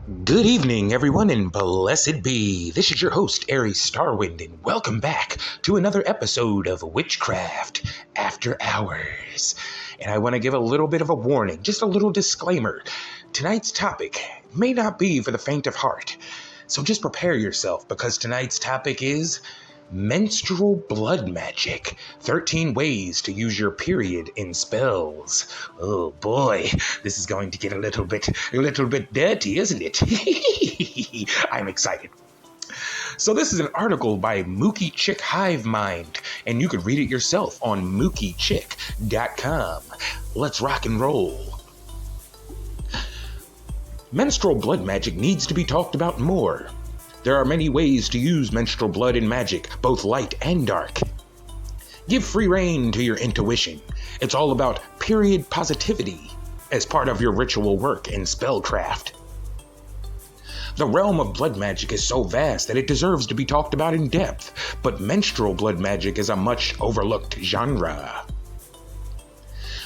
Good evening, everyone, and blessed be. This is your host, Aries Starwind, and welcome back to another episode of Witchcraft After Hours. And I want to give a little bit of a warning, just a little disclaimer. Tonight's topic may not be for the faint of heart, so just prepare yourself, because tonight's topic is Menstrual Blood Magick, 13 ways to use your period in spells. Oh boy, this is going to get a little bit dirty, isn't it? I'm excited. So this is an article by Mookie Chick Hive Mind, and you can read it yourself on mookiechick.com. Let's rock and roll. Menstrual blood magic needs to be talked about more. There are many ways to use menstrual blood in magic, both light and dark. Give free rein to your intuition. It's all about period positivity as part of your ritual work in spellcraft. The realm of blood magic is so vast that it deserves to be talked about in depth, but menstrual blood magic is a much overlooked genre.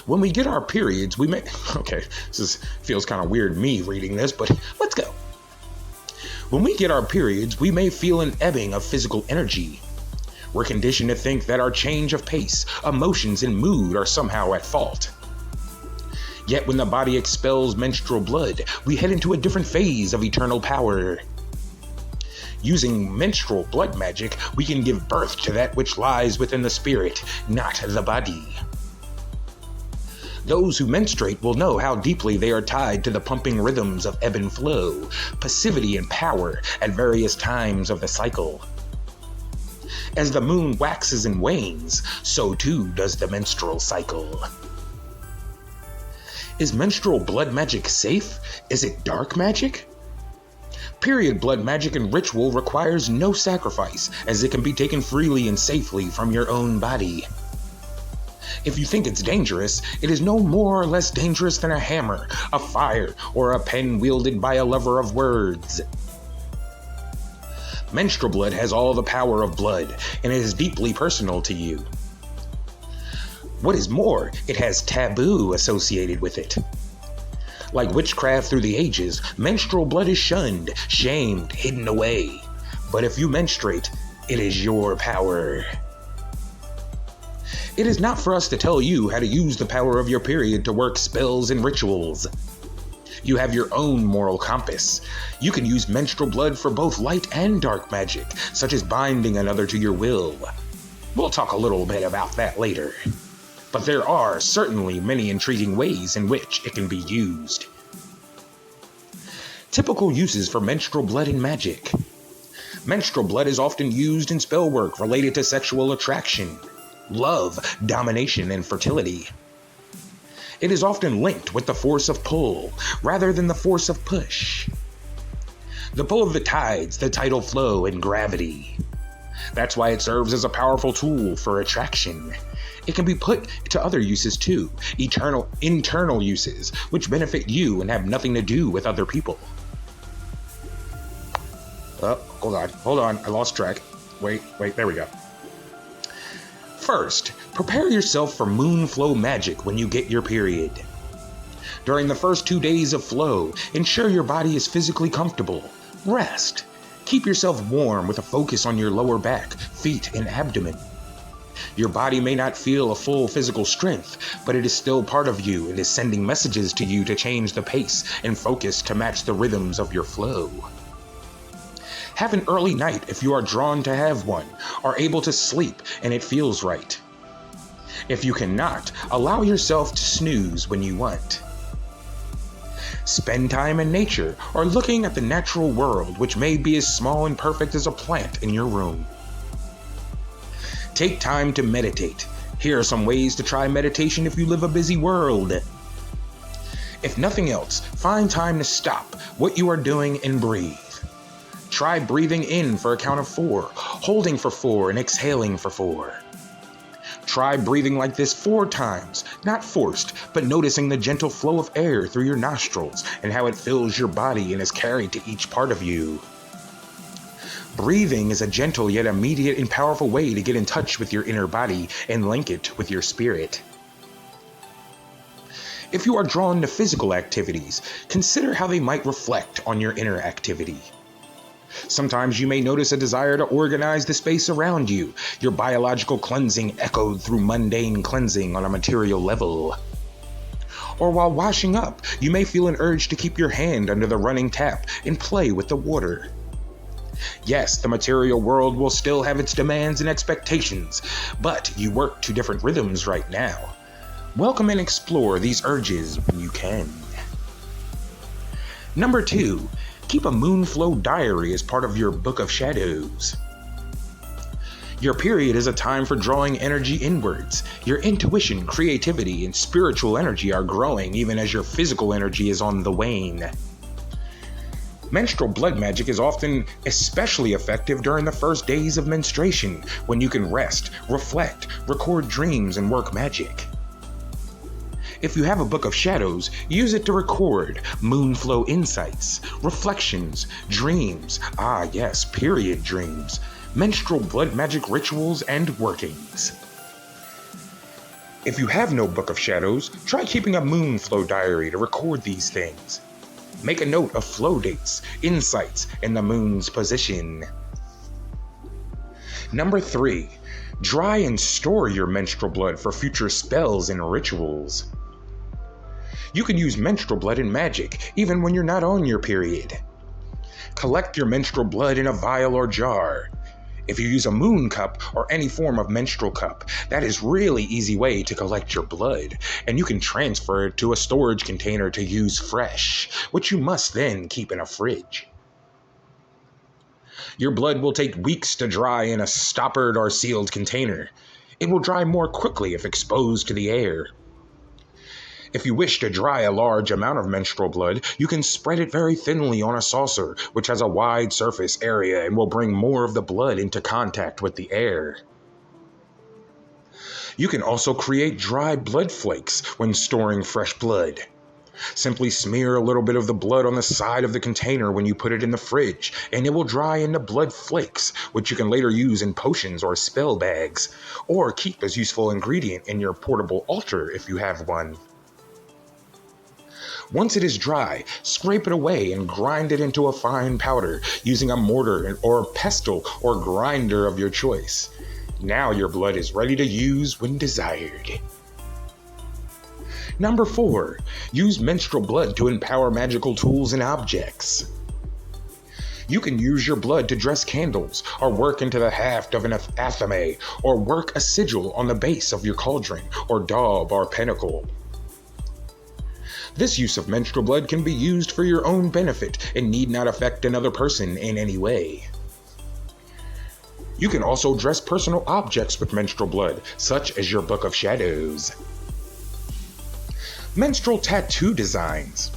When we get our periods, we may... Okay, feels kind of weird me reading this, but let's go. When we get our periods, we may feel an ebbing of physical energy. We're conditioned to think that our change of pace, emotions, and mood are somehow at fault. Yet when the body expels menstrual blood, we head into a different phase of eternal power. Using menstrual blood magic, we can give birth to that which lies within the spirit, not the body. Those who menstruate will know how deeply they are tied to the pumping rhythms of ebb and flow, passivity and power at various times of the cycle. As the moon waxes and wanes, so too does the menstrual cycle. Is menstrual blood magic safe? Is it dark magic? Period blood magic and ritual requires no sacrifice, as it can be taken freely and safely from your own body. If you think it's dangerous, it is no more or less dangerous than a hammer, a fire, or a pen wielded by a lover of words. Menstrual blood has all the power of blood, and it is deeply personal to you. What is more, it has taboo associated with it. Like witchcraft through the ages, menstrual blood is shunned, shamed, hidden away. But if you menstruate, it is your power. It is not for us to tell you how to use the power of your period to work spells and rituals. You have your own moral compass. You can use menstrual blood for both light and dark magic, such as binding another to your will. We'll talk a little bit about that later. But there are certainly many intriguing ways in which it can be used. Typical uses for menstrual blood in magic. Menstrual blood is often used in spell work related to sexual attraction, love, domination, and fertility. It is often linked with the force of pull, rather than the force of push. The pull of the tides, the tidal flow, and gravity. That's why it serves as a powerful tool for attraction. It can be put to other uses too, internal uses, which benefit you and have nothing to do with other people. Oh, hold on, I lost track. Wait, there we go. First, prepare yourself for moon flow magic when you get your period. During the first 2 days of flow, ensure your body is physically comfortable. Rest. Keep yourself warm with a focus on your lower back, feet, and abdomen. Your body may not feel a full physical strength, but it is still part of you and is sending messages to you to change the pace and focus to match the rhythms of your flow. Have an early night if you are drawn to have one, are able to sleep and it feels right. If you cannot, allow yourself to snooze when you want. Spend time in nature or looking at the natural world, which may be as small and perfect as a plant in your room. Take time to meditate. Here are some ways to try meditation if you live a busy world. If nothing else, find time to stop what you are doing and breathe. Try breathing in for a count of 4, holding for 4, and exhaling for 4. Try breathing like this 4 times, not forced, but noticing the gentle flow of air through your nostrils and how it fills your body and is carried to each part of you. Breathing is a gentle yet immediate and powerful way to get in touch with your inner body and link it with your spirit. If you are drawn to physical activities, consider how they might reflect on your inner activity. Sometimes you may notice a desire to organize the space around you, your biological cleansing echoed through mundane cleansing on a material level. Or while washing up, you may feel an urge to keep your hand under the running tap and play with the water. Yes, the material world will still have its demands and expectations, but you work to different rhythms right now. Welcome and explore these urges when you can. Number 2, keep a moonflow diary as part of your Book of Shadows. Your period is a time for drawing energy inwards. Your intuition, creativity, and spiritual energy are growing even as your physical energy is on the wane. Menstrual blood magic is often especially effective during the first days of menstruation, when you can rest, reflect, record dreams, and work magic. If you have a Book of Shadows, use it to record moonflow insights, reflections, dreams, period dreams, menstrual blood magic rituals, and workings. If you have no Book of Shadows, try keeping a moonflow diary to record these things. Make a note of flow dates, insights, and the moon's position. Number 3, dry and store your menstrual blood for future spells and rituals. You can use menstrual blood in magic even when you're not on your period. Collect your menstrual blood in a vial or jar. If you use a moon cup or any form of menstrual cup, that is really easy way to collect your blood, and you can transfer it to a storage container to use fresh, which you must then keep in a fridge. Your blood will take weeks to dry in a stoppered or sealed container. It will dry more quickly if exposed to the air. If you wish to dry a large amount of menstrual blood, you can spread it very thinly on a saucer, which has a wide surface area and will bring more of the blood into contact with the air. You can also create dry blood flakes when storing fresh blood. Simply smear a little bit of the blood on the side of the container when you put it in the fridge, and it will dry into blood flakes, which you can later use in potions or spell bags, or keep as useful ingredient in your portable altar if you have one. Once it is dry, scrape it away and grind it into a fine powder using a mortar or pestle or grinder of your choice. Now your blood is ready to use when desired. Number 4, use menstrual blood to empower magical tools and objects. You can use your blood to dress candles, or work into the haft of an athame, or work a sigil on the base of your cauldron, or daub or pentacle. This use of menstrual blood can be used for your own benefit and need not affect another person in any way. You can also dress personal objects with menstrual blood, such as your Book of Shadows. Menstrual tattoo designs.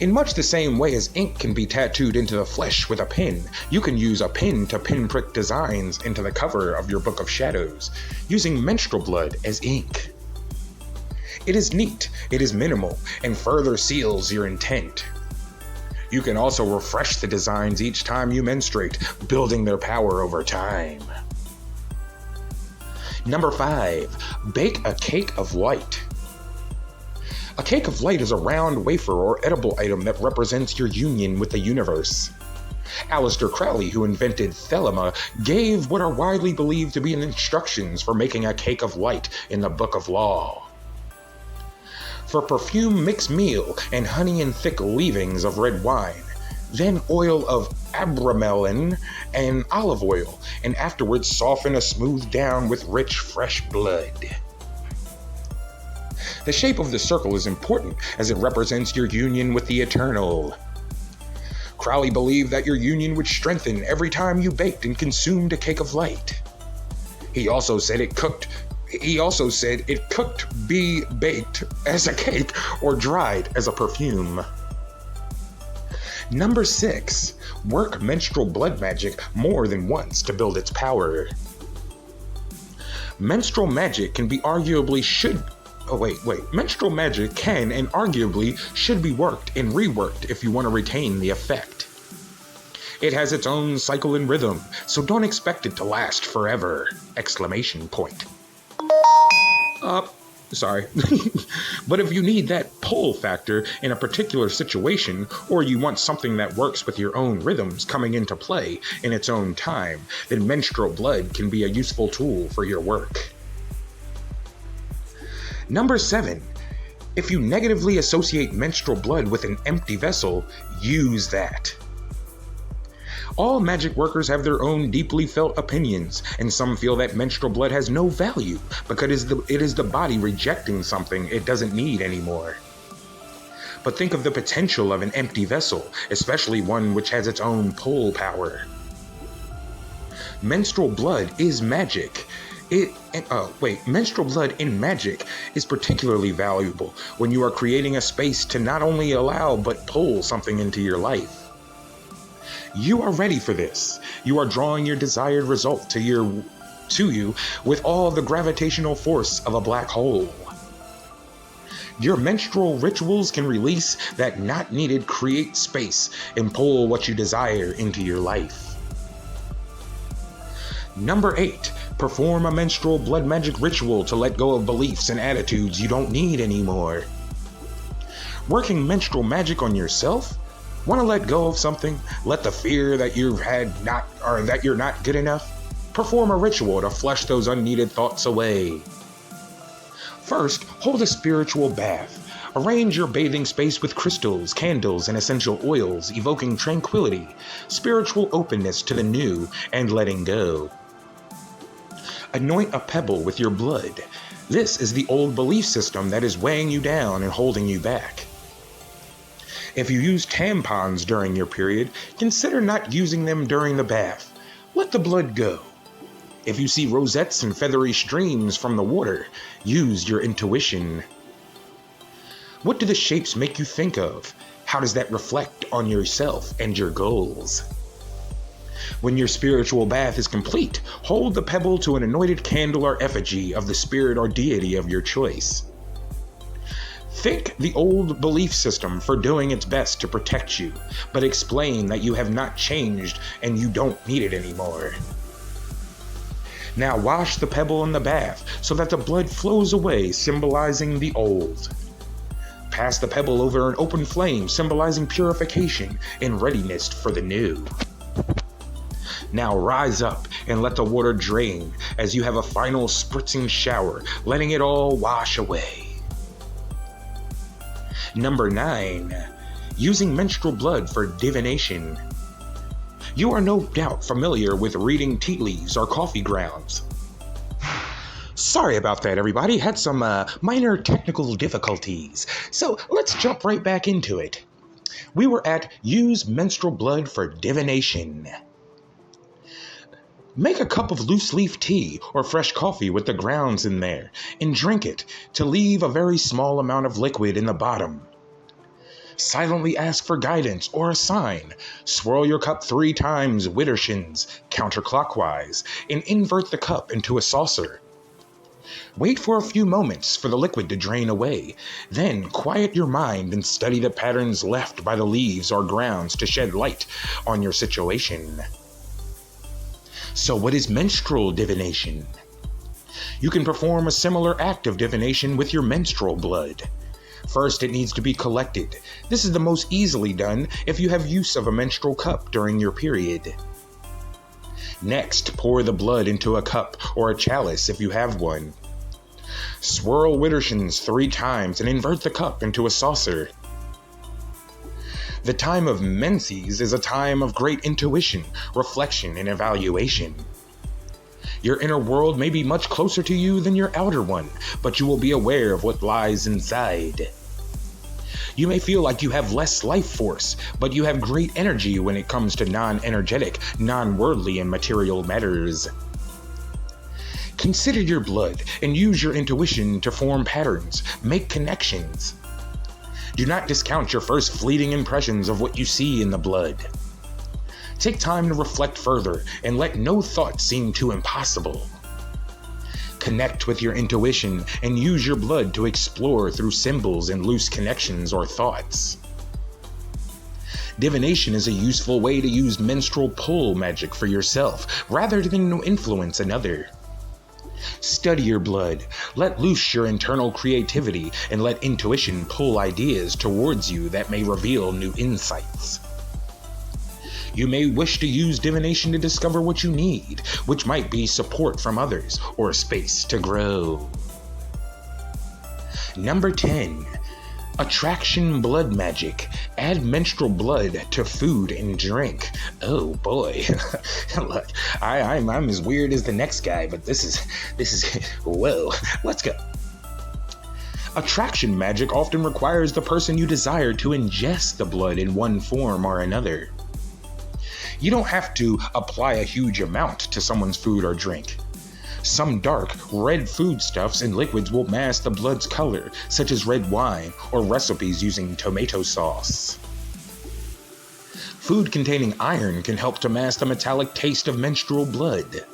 In much the same way as ink can be tattooed into the flesh with a pen, you can use a pen to pinprick designs into the cover of your Book of Shadows, using menstrual blood as ink. It is neat, it is minimal, and further seals your intent. You can also refresh the designs each time you menstruate, building their power over time. Number 5, bake a cake of light. A cake of light is a round wafer or edible item that represents your union with the universe. Aleister Crowley, who invented Thelema, gave what are widely believed to be instructions for making a cake of light in the Book of Law. For perfume, mix meal and honey and thick leavings of red wine, then oil of abramelin and olive oil, and afterwards soften a smooth down with rich, fresh blood. The shape of the circle is important as it represents your union with the eternal. Crowley believed that your union would strengthen every time you baked and consumed a cake of light. He also said it could be baked as a cake or dried as a perfume. Number 6, work menstrual blood magic more than once to build its power. Menstrual magic can menstrual magic can and arguably should be worked and reworked if you want to retain the effect. It has its own cycle and rhythm, so don't expect it to last forever! Exclamation point. Sorry. But if you need that pull factor in a particular situation, or you want something that works with your own rhythms coming into play in its own time, then menstrual blood can be a useful tool for your work. Number 7. If you negatively associate menstrual blood with an empty vessel, use that. All magic workers have their own deeply felt opinions, and some feel that menstrual blood has no value because it is the body rejecting something it doesn't need anymore. But think of the potential of an empty vessel, especially one which has its own pull power. Menstrual blood is magic. Menstrual blood in magic is particularly valuable when you are creating a space to not only allow but pull something into your life. You are ready for this. You are drawing your desired result to you with all the gravitational force of a black hole. Your menstrual rituals can release that not needed create space and pull what you desire into your life. Number 8. Perform a menstrual blood magic ritual to let go of beliefs and attitudes you don't need anymore. Working menstrual magic on yourself? Want to let go of something? Let the fear that that you're not good enough? Perform a ritual to flush those unneeded thoughts away. First, hold a spiritual bath. Arrange your bathing space with crystals, candles, and essential oils, evoking tranquility, spiritual openness to the new, and letting go. Anoint a pebble with your blood. This is the old belief system that is weighing you down and holding you back. If you use tampons during your period, consider not using them during the bath. Let the blood go. If you see rosettes and feathery streams from the water, use your intuition. What do the shapes make you think of? How does that reflect on yourself and your goals? When your spiritual bath is complete, hold the pebble to an anointed candle or effigy of the spirit or deity of your choice. Thank the old belief system for doing its best to protect you, but explain that you have not changed and you don't need it anymore. Now wash the pebble in the bath so that the blood flows away, symbolizing the old. Pass the pebble over an open flame, symbolizing purification and readiness for the new. Now rise up and let the water drain as you have a final spritzing shower, letting it all wash away. Number 9. Using menstrual blood for divination. You are no doubt familiar with reading tea leaves or coffee grounds. Sorry about that, everybody. Had some minor technical difficulties. So let's jump right back into it. We were at use menstrual blood for divination. Make a cup of loose leaf tea or fresh coffee with the grounds in there and drink it to leave a very small amount of liquid in the bottom. Silently ask for guidance or a sign. Swirl your cup 3 times widdershins counterclockwise and invert the cup into a saucer. Wait for a few moments for the liquid to drain away. Then quiet your mind and study the patterns left by the leaves or grounds to shed light on your situation. So what is menstrual divination? You can perform a similar act of divination with your menstrual blood. First, it needs to be collected. This is the most easily done if you have use of a menstrual cup during your period. Next, pour the blood into a cup or a chalice if you have one. Swirl widdershins 3 times and invert the cup into a saucer. The time of menses is a time of great intuition, reflection, and evaluation. Your inner world may be much closer to you than your outer one, but you will be aware of what lies inside. You may feel like you have less life force, but you have great energy when it comes to non-energetic, non-worldly, and material matters. Consider your blood and use your intuition to form patterns, make connections. Do not discount your first fleeting impressions of what you see in the blood. Take time to reflect further and let no thought seem too impossible. Connect with your intuition and use your blood to explore through symbols and loose connections or thoughts. Divination is a useful way to use menstrual pull magic for yourself rather than to influence another. Study your blood. Let loose your internal creativity and let intuition pull ideas towards you that may reveal new insights. You may wish to use divination to discover what you need, which might be support from others or space to grow. Number 10. Attraction blood magic. Add menstrual blood to food and drink. Oh boy. Look, I'm as weird as the next guy, but this is whoa. Let's go. Attraction magic often requires the person you desire to ingest the blood in one form or another. You don't have to apply a huge amount to someone's food or drink. Some dark, red foodstuffs and liquids will mask the blood's color, such as red wine or recipes using tomato sauce. Food containing iron can help to mask the metallic taste of menstrual blood.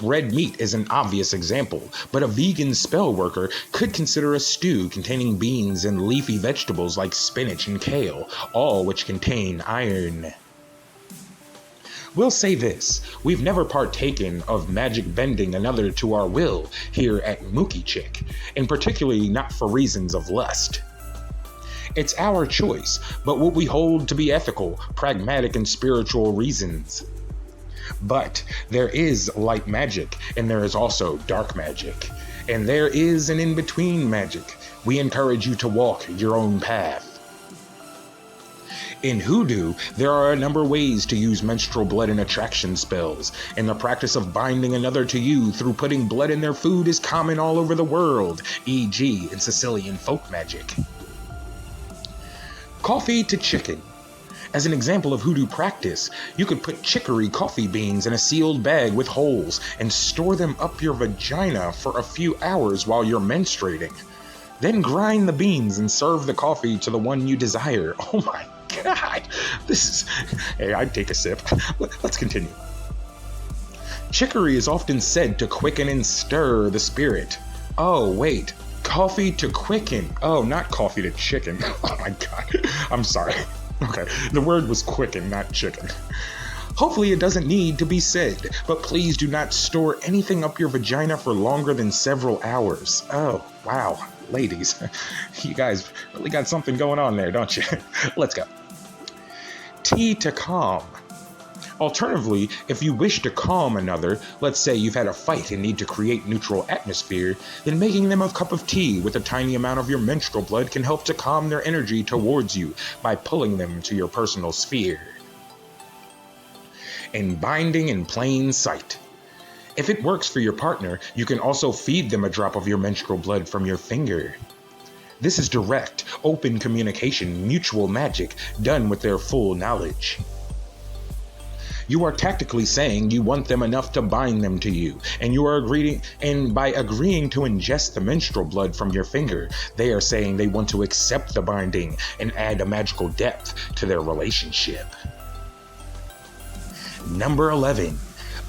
Red meat is an obvious example, but a vegan spell worker could consider a stew containing beans and leafy vegetables like spinach and kale, all which contain iron. We'll say this, we've never partaken of magic bending another to our will here at Mookie Chick, and particularly not for reasons of lust. It's our choice, but what we hold to be ethical, pragmatic, and spiritual reasons. But there is light magic, and there is also dark magic, and there is an in-between magic. We encourage you to walk your own path. In hoodoo, there are a number of ways to use menstrual blood in attraction spells, and the practice of binding another to you through putting blood in their food is common all over the world, e.g. in Sicilian folk magic. Coffee to chicken. As an example of hoodoo practice, you could put chicory coffee beans in a sealed bag with holes and store them up your vagina for a few hours while you're menstruating. Then grind the beans and serve the coffee to the one you desire. Oh my God, hey, I'd take a sip. Let's continue. Chicory is often said to quicken and stir the spirit. Oh, wait, coffee to quicken. Oh, not coffee to chicken. Oh my God, I'm sorry. Okay, the word was quicken, not chicken. Hopefully it doesn't need to be said, but please do not store anything up your vagina for longer than several hours. Oh, wow. Ladies, you guys really got something going on there, don't you? Let's go. Tea to calm. Alternatively, if you wish to calm another, let's say you've had a fight and need to create neutral atmosphere, then making them a cup of tea with a tiny amount of your menstrual blood can help to calm their energy towards you by pulling them to your personal sphere. And binding in plain sight. If it works for your partner, you can also feed them a drop of your menstrual blood from your finger. This is direct, open communication, mutual magic, done with their full knowledge. You are tactically saying you want them enough to bind them to you, and by agreeing to ingest the menstrual blood from your finger, they are saying they want to accept the binding and add a magical depth to their relationship. Number 11.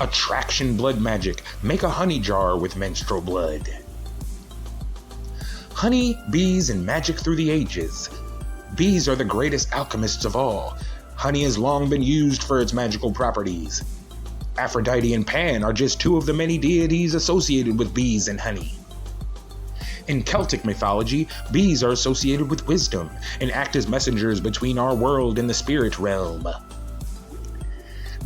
Attraction blood magic. Make a honey jar with menstrual blood. Honey, bees, and magic through the ages. Bees are the greatest alchemists of all. Honey has long been used for its magical properties. Aphrodite and Pan are just two of the many deities associated with bees and honey. In Celtic mythology, bees are associated with wisdom and act as messengers between our world and the spirit realm.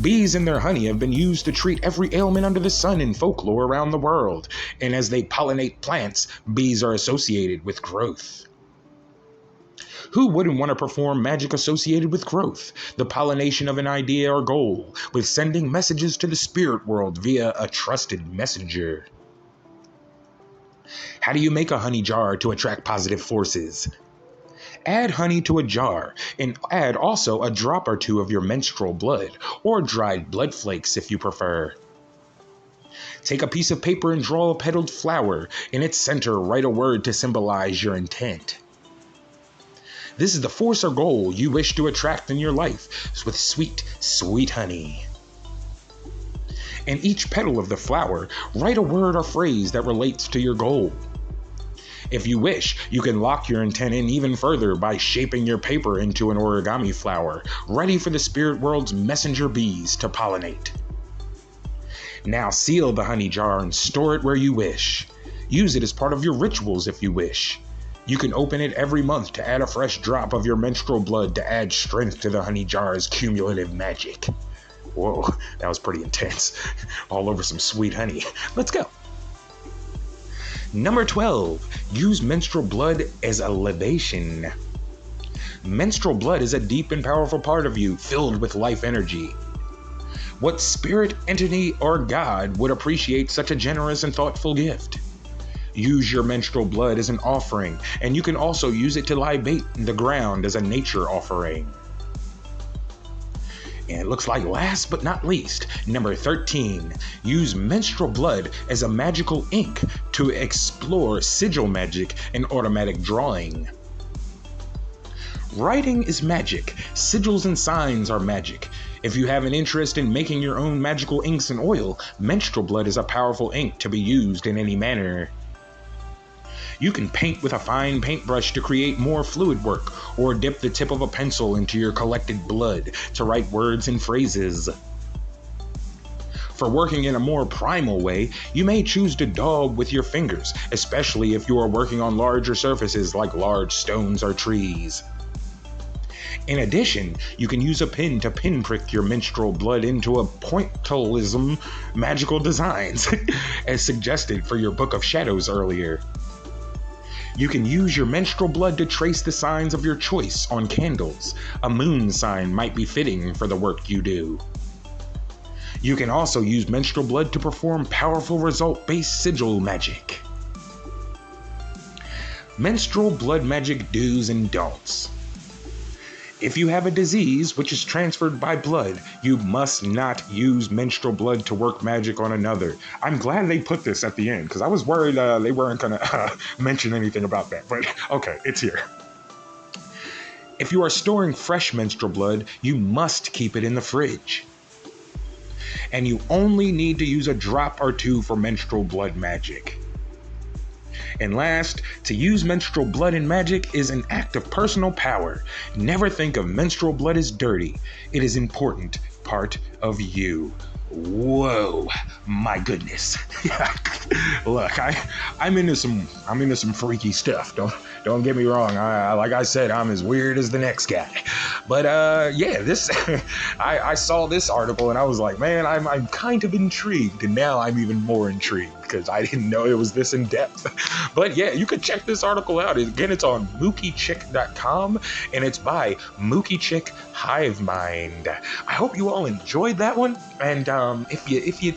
Bees and their honey have been used to treat every ailment under the sun in folklore around the world, and as they pollinate plants, bees are associated with growth. Who wouldn't want to perform magic associated with growth, the pollination of an idea or goal, with sending messages to the spirit world via a trusted messenger? How do you make a honey jar to attract positive forces? Add honey to a jar and add also a drop or two of your menstrual blood, or dried blood flakes if you prefer. Take a piece of paper and draw a petaled flower. In its center, write a word to symbolize your intent. This is the force or goal you wish to attract in your life with sweet, sweet honey. In each petal of the flower, write a word or phrase that relates to your goal. If you wish, you can lock your intent in even further by shaping your paper into an origami flower, ready for the spirit world's messenger bees to pollinate. Now seal the honey jar and store it where you wish. Use it as part of your rituals if you wish. You can open it every month to add a fresh drop of your menstrual blood to add strength to the honey jar's cumulative magic. Whoa, that was pretty intense. All over some sweet honey. Let's go. Number 12, use menstrual blood as a libation. Menstrual blood is a deep and powerful part of you, filled with life energy. What spirit, entity, or god would appreciate such a generous and thoughtful gift? Use your menstrual blood as an offering, and you can also use it to libate the ground as a nature offering. And it looks like last but not least, number 13, use menstrual blood as a magical ink to explore sigil magic and automatic drawing. Writing is magic. Sigils and signs are magic. If you have an interest in making your own magical inks and oil, menstrual blood is a powerful ink to be used in any manner. You can paint with a fine paintbrush to create more fluid work, or dip the tip of a pencil into your collected blood to write words and phrases. For working in a more primal way, you may choose to daub with your fingers, especially if you are working on larger surfaces like large stones or trees. In addition, you can use a pin to pinprick your menstrual blood into a pointillism magical designs, as suggested for your Book of Shadows earlier. You can use your menstrual blood to trace the signs of your choice on candles. A moon sign might be fitting for the work you do. You can also use menstrual blood to perform powerful result-based sigil magic. Menstrual blood magic do's and don'ts. If you have a disease which is transferred by blood, you must not use menstrual blood to work magic on another. I'm glad they put this at the end, because I was worried they weren't going to mention anything about that. But okay, it's here. If you are storing fresh menstrual blood, you must keep it in the fridge. And you only need to use a drop or two for menstrual blood magic. And last, to use menstrual blood in magic is an act of personal power. Never think of menstrual blood as dirty. It is an important part of you. Whoa, my goodness. Look, I'm into some freaky stuff. Don't get me wrong. Like I said, I'm as weird as the next guy. But yeah, this I saw this article and I was like, man, I'm kind of intrigued, and now I'm even more intrigued because I didn't know it was this in depth. But yeah, you can check this article out. Again, it's on mookiechick.com and it's by Mookie Chick Hive Mind. I hope you all enjoyed that one. And if you,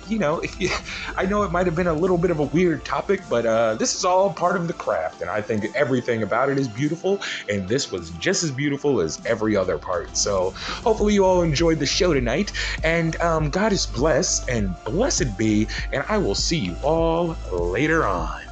I know it might have been a little bit of a weird topic, but this is all part of the craft, and I think everything about it is beautiful, and this was just as beautiful as every other part. So hopefully you all enjoyed the show tonight, and God is blessed and blessed be, and I will see you all later on.